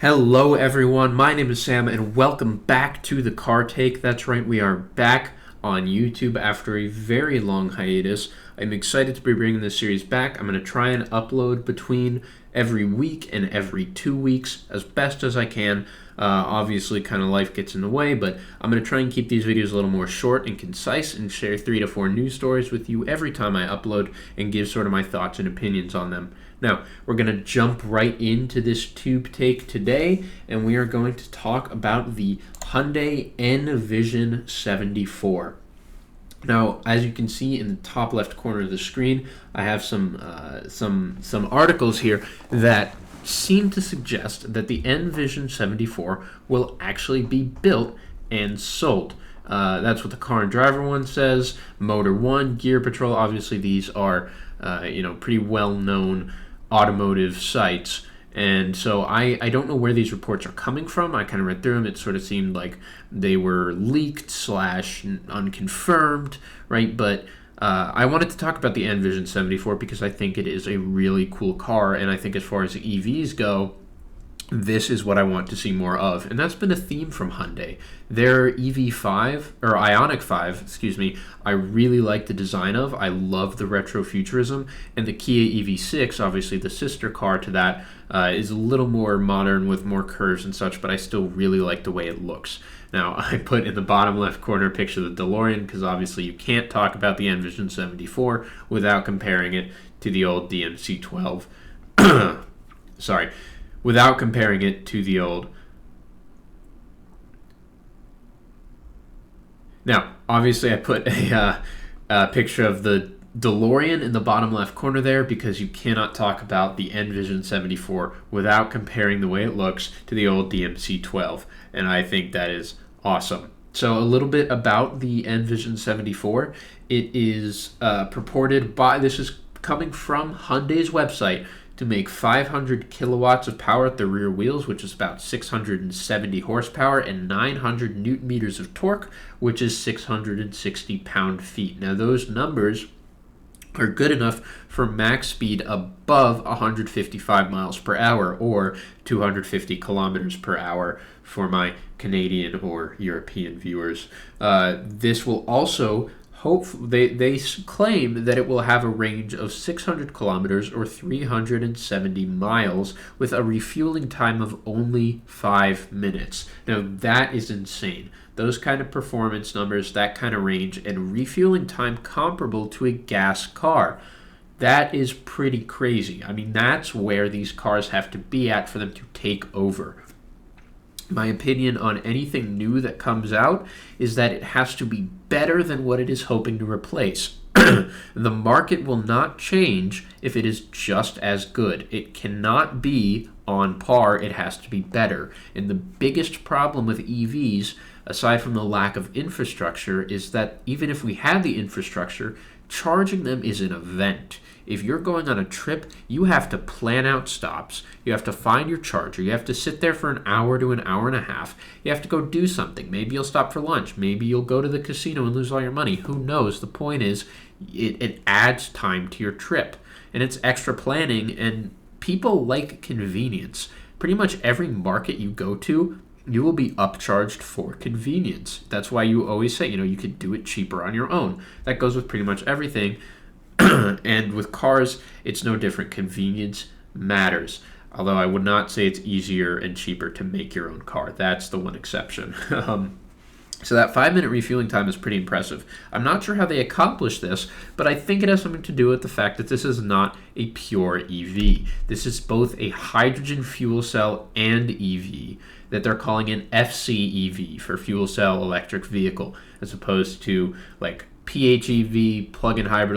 Hello, everyone. My name is Sam, and welcome back to the Car Take. That's right, we are back on YouTube after a very long hiatus. I'm excited to be bringing this series back. I'm going to try and upload between every week and every 2 weeks as best as I can. Obviously, kind of life gets in the way, but I'm going to try and keep these videos a little more short and concise and share 3 to 4 news stories with you every time I upload and give sort of my thoughts and opinions on them. Now, we're going to jump right into this tube take today, and we are going to talk about the Hyundai N-Vision 74. Now, as you can see in the top left corner of the screen, I have some articles here that seem to suggest that the N-Vision 74 will actually be built and sold. That's what the Car and Driver one says. Motor One, Gear Patrol, obviously these are pretty well-known automotive sites, and so I don't know where these reports are coming from. I kind of read through them. It sort of seemed like they were leaked / unconfirmed, right? But I wanted to talk about the N-Vision 74 because I think it is a really cool car, and I think as far as EVs go, this is what I want to see more of. And that's been a theme from Hyundai. Their EV5, or Ioniq 5, excuse me, I really like the design of. I love the retrofuturism. And the Kia EV6, obviously the sister car to that, is a little more modern with more curves and such, but I still really like the way it looks. Now, I put in the bottom left corner a picture of the DeLorean because obviously you can't talk about the N-Vision 74 without comparing it to the old DMC-12. Sorry. Without comparing it to the old. Now, obviously I put a picture of the DeLorean in the bottom left corner there because you cannot talk about the N-Vision 74 without comparing the way it looks to the old DMC-12, and I think that is awesome. So a little bit about the N-Vision 74. It is purported by, this is coming from Hyundai's website, to make 500 kilowatts of power at the rear wheels, which is about 670 horsepower, and 900 newton meters of torque, which is 660 pound-feet. Now, those numbers are good enough for max speed above 155 miles per hour or 250 kilometers per hour for my Canadian or European viewers. This will also they claim that it will have a range of 600 kilometers or 370 miles with a refueling time of only 5 minutes. Now, that is insane. Those kind of performance numbers, that kind of range, and refueling time comparable to a gas car. That is pretty crazy. I mean, that's where these cars have to be at for them to take over. My opinion on anything new that comes out is that it has to be better than what it is hoping to replace. The market will not change if it is just as good. It cannot be on par. It has to be better. And the biggest problem with EVs, aside from the lack of infrastructure, is that even if we had the infrastructure, charging them is an event. If you're going on a trip, you have to plan out stops. You have to find your charger. You have to sit there for an hour to an hour and a half. You have to go do something. Maybe you'll stop for lunch. Maybe you'll go to the casino and lose all your money. Who knows? The point is, it adds time to your trip. And it's extra planning, and people like convenience. Pretty much every market you go to, you will be upcharged for convenience. That's why you always say, you could do it cheaper on your own. That goes with pretty much everything. And with cars, it's no different. Convenience matters. Although I would not say it's easier and cheaper to make your own car. That's the one exception. So that 5-minute refueling time is pretty impressive. I'm not sure how they accomplish this, but I think it has something to do with the fact that this is not a pure EV. This is both a hydrogen fuel cell and EV that they're calling an FCEV for fuel cell electric vehicle, as opposed to like PHEV, plug-in hybrid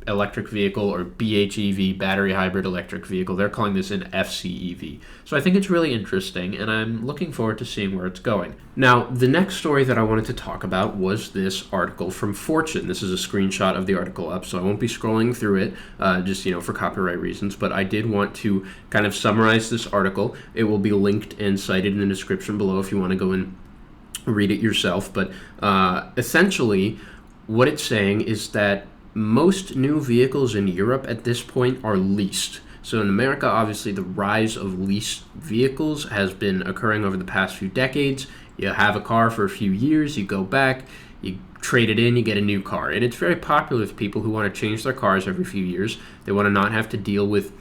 electric vehicle, or BHEV, battery hybrid electric vehicle. They're calling this an FCEV. So I think it's really interesting, and I'm looking forward to seeing where it's going. Now, the next story that I wanted to talk about was this article from Fortune. This is a screenshot of the article up, so I won't be scrolling through it, just for copyright reasons, but I did want to kind of summarize this article. It will be linked and cited in the description below if you want to go and read it yourself, but essentially, what it's saying is that most new vehicles in Europe at this point are leased. So in America, obviously, the rise of leased vehicles has been occurring over the past few decades. You have a car for a few years, you go back, you trade it in, you get a new car. And it's very popular with people who want to change their cars every few years. They want to not have to deal with,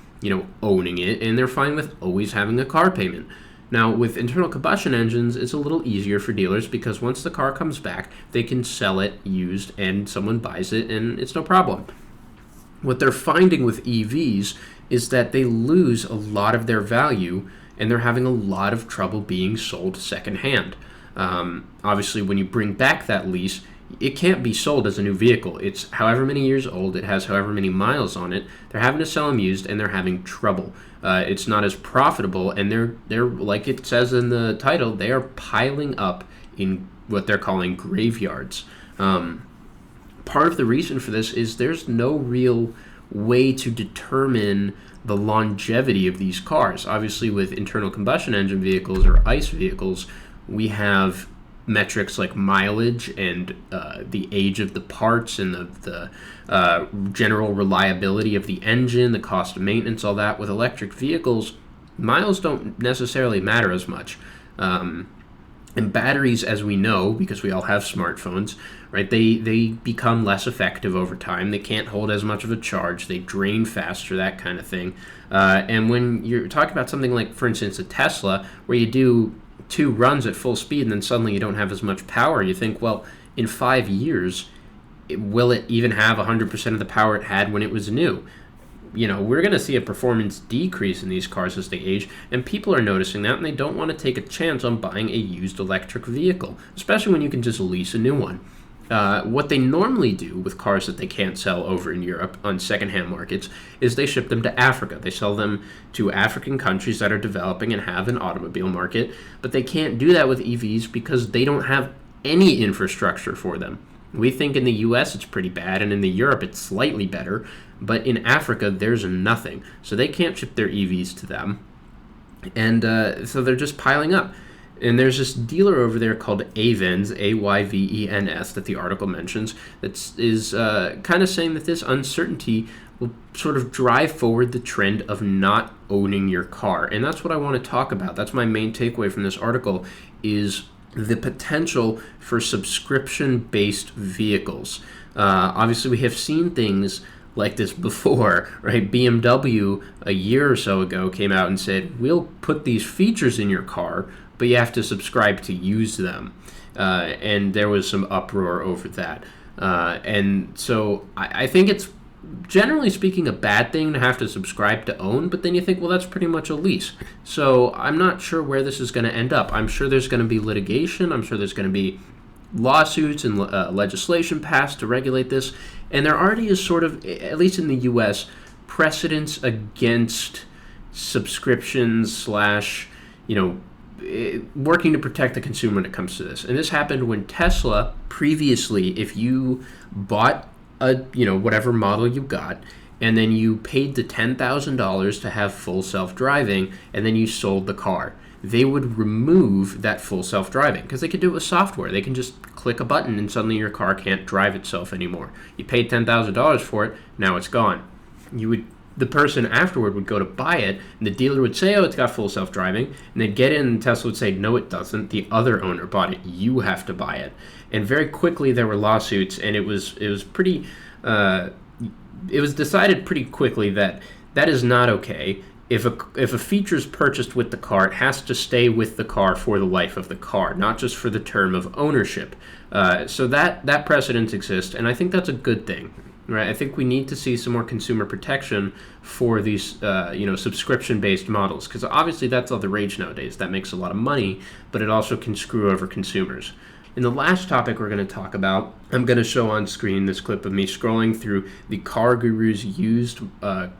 owning it, and they're fine with always having a car payment. Now, with internal combustion engines, it's a little easier for dealers because once the car comes back, they can sell it used and someone buys it and it's no problem. What they're finding with EVs is that they lose a lot of their value and they're having a lot of trouble being sold secondhand. Obviously, when you bring back that lease, it can't be sold as a new vehicle. It's however many years old, it has however many miles on it. They're having to sell them used and they're having trouble. It's not as profitable, and they're like it says in the title, they are piling up in what they're calling graveyards. Part of the reason for this is there's no real way to determine the longevity of these cars. Obviously, with internal combustion engine vehicles or ICE vehicles, we have metrics like mileage and the age of the parts and the general reliability of the engine, the cost of maintenance, all that. With electric vehicles, miles don't necessarily matter as much. And batteries, as we know, because we all have smartphones, right, they become less effective over time. They can't hold as much of a charge. They drain faster, that kind of thing. And when you're talking about something like, for instance, a Tesla, where you do 2 runs at full speed and then suddenly you don't have as much power, you think, well, in 5 years, will it even have 100% of the power it had when it was new? We're going to see a performance decrease in these cars as they age, and people are noticing that, and they don't want to take a chance on buying a used electric vehicle, especially when you can just lease a new one. What they normally do with cars that they can't sell over in Europe on secondhand markets is they ship them to Africa. They sell them to African countries that are developing and have an automobile market, but they can't do that with EVs because they don't have any infrastructure for them. We think in the US it's pretty bad, and in the Europe it's slightly better, but in Africa there's nothing. So they can't ship their EVs to them, and so they're just piling up. And there's this dealer over there called Ayvens, Ayvens, that the article mentions, that is kind of saying that this uncertainty will sort of drive forward the trend of not owning your car. And that's what I want to talk about. That's my main takeaway from this article, is the potential for subscription-based vehicles. Obviously, we have seen things like this before, right? BMW a year or so ago came out and said, we'll put these features in your car, but you have to subscribe to use them. And there was some uproar over that. And so I think it's, generally speaking, a bad thing to have to subscribe to own, but then you think, well, that's pretty much a lease. So I'm not sure where this is going to end up. I'm sure there's going to be litigation. I'm sure there's going to be lawsuits and legislation passed to regulate this. And there already is sort of, at least in the U.S., precedence against subscriptions / working to protect the consumer when it comes to this. And this happened when Tesla, previously, if you bought a, whatever model you got, and then you paid the $10,000 to have full self-driving, and then you sold the car, they would remove that full self-driving because they could do it with software. They can just click a button and suddenly your car can't drive itself anymore. You paid $10,000 for it, now it's gone. The person afterward would go to buy it, and the dealer would say, oh, it's got full self-driving, and they'd get in, and Tesla would say, no, it doesn't. The other owner bought it. You have to buy it. And very quickly there were lawsuits, and it was pretty, it was decided pretty quickly that that is not okay. If a feature is purchased with the car, it has to stay with the car for the life of the car, not just for the term of ownership. So that precedent exists, and I think that's a good thing. Right, I think we need to see some more consumer protection for these, subscription-based models, because obviously that's all the rage nowadays. That makes a lot of money, but it also can screw over consumers. In the last topic we're going to talk about, I'm going to show on screen this clip of me scrolling through the Car Guru's used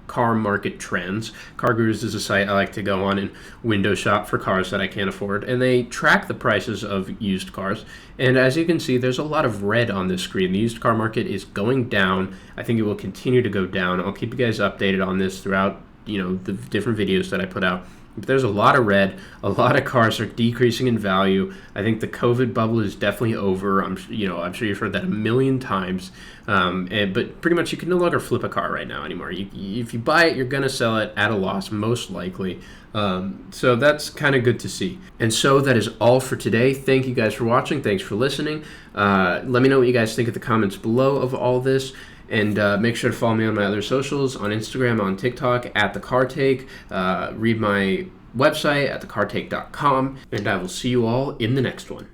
car market trends. Car Gurus is a site I like to go on and window shop for cars that I can't afford, and they track the prices of used cars. And as you can see, there's a lot of red on this screen. The used car market is going down. I think it will continue to go down. I'll keep you guys updated on this throughout, the different videos that I put out. But there's a lot of red. A lot of cars are decreasing in value. I think the COVID bubble is definitely over. I'm sure you've heard that a million times. But pretty much you can no longer flip a car right now anymore. If you buy it, you're going to sell it at a loss, most likely. So that's kind of good to see. And so that is all for today. Thank you guys for watching. Thanks for listening. Let me know what you guys think in the comments below of all this. And make sure to follow me on my other socials, on Instagram, on TikTok, at The Car Take. Read my website at thecartake.com. And I will see you all in the next one.